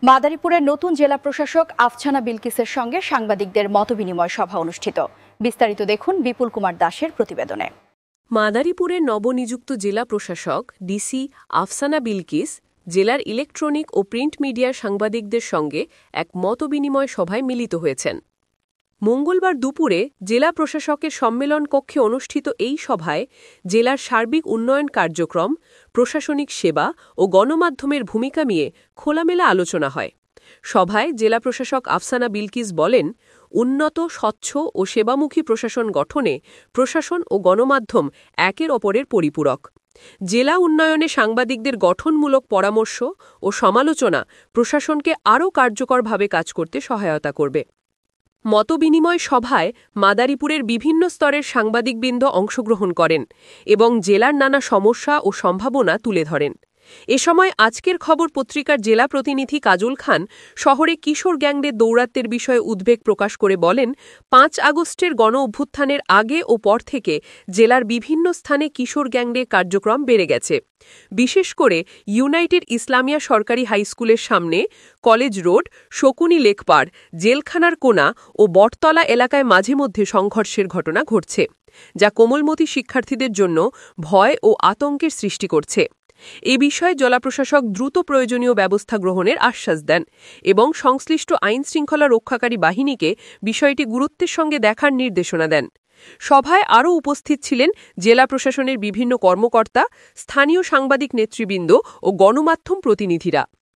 মাদারীপুরের নতুন জেলা প্রশাসক আফছানা বিলকিসের সঙ্গে সাংবাদিকদের মতবিনিময় সভা অনুষ্ঠিত। বিস্তারিত দেখুন বিপুল কুমার দাসের প্রতিবেদনে। মাদারীপুরের নবনিযুক্ত জেলা প্রশাসক ডিসি আফসানা বিলকিস জেলার ইলেকট্রনিক ও প্রিন্ট মিডিয়ার সাংবাদিকদের সঙ্গে এক মতবিনিময় সভায় মিলিত হয়েছেন। মঙ্গলবার দুপুরে জেলা প্রশাসকের সম্মেলন কক্ষে অনুষ্ঠিত এই সভায় জেলার সার্বিক উন্নয়ন কার্যক্রম, প্রশাসনিক সেবা ও গণমাধ্যমের ভূমিকা নিয়ে খোলামেলা আলোচনা হয়। সভায় জেলা প্রশাসক আফসানা বিলকিস বলেন, উন্নত, স্বচ্ছ ও সেবামুখী প্রশাসন গঠনে প্রশাসন ও গণমাধ্যম একের অপরের পরিপূরক। জেলা উন্নয়নে সাংবাদিকদের গঠনমূলক পরামর্শ ও সমালোচনা প্রশাসনকে আরও কার্যকরভাবে কাজ করতে সহায়তা করবে। মতবিনিময় সভায় মাদারীপুরের বিভিন্ন স্তরের সাংবাদিকবৃন্দ অংশগ্রহণ করেন এবং জেলার নানা সমস্যা ও সম্ভাবনা তুলে ধরেন। এ সময় আজকের খবর পত্রিকার জেলা প্রতিনিধি কাজল খান শহরে কিশোর গ্যাংদের দৌরাত্ম্যের বিষয়ে উদ্বেগ প্রকাশ করে বলেন, ৫ আগস্টের গণ অভ্যুত্থানের আগে ও পর থেকে জেলার বিভিন্ন স্থানে কিশোর গ্যাংদের কার্যক্রম বেড়ে গেছে। বিশেষ করে ইউনাইটেড ইসলামিয়া সরকারি হাইস্কুলের সামনে, কলেজ রোড, শকুনি লেকপাড়, জেলখানার কোনা ও বটতলা এলাকায় মাঝে মধ্যে সংঘর্ষের ঘটনা ঘটছে, যা কোমলমতি শিক্ষার্থীদের জন্য ভয় ও আতঙ্কের সৃষ্টি করছে। এ বিষয়ে জেলা প্রশাসক দ্রুত প্রয়োজনীয় ব্যবস্থা গ্রহণের আশ্বাস দেন এবং সংশ্লিষ্ট আইনশৃঙ্খলা রক্ষাকারী বাহিনীকে বিষয়টি গুরুত্বের সঙ্গে দেখার নির্দেশনা দেন। সভায় আরও উপস্থিত ছিলেন জেলা প্রশাসনের বিভিন্ন কর্মকর্তা, স্থানীয় সাংবাদিক নেতৃবৃন্দ ও গণমাধ্যম প্রতিনিধিরা।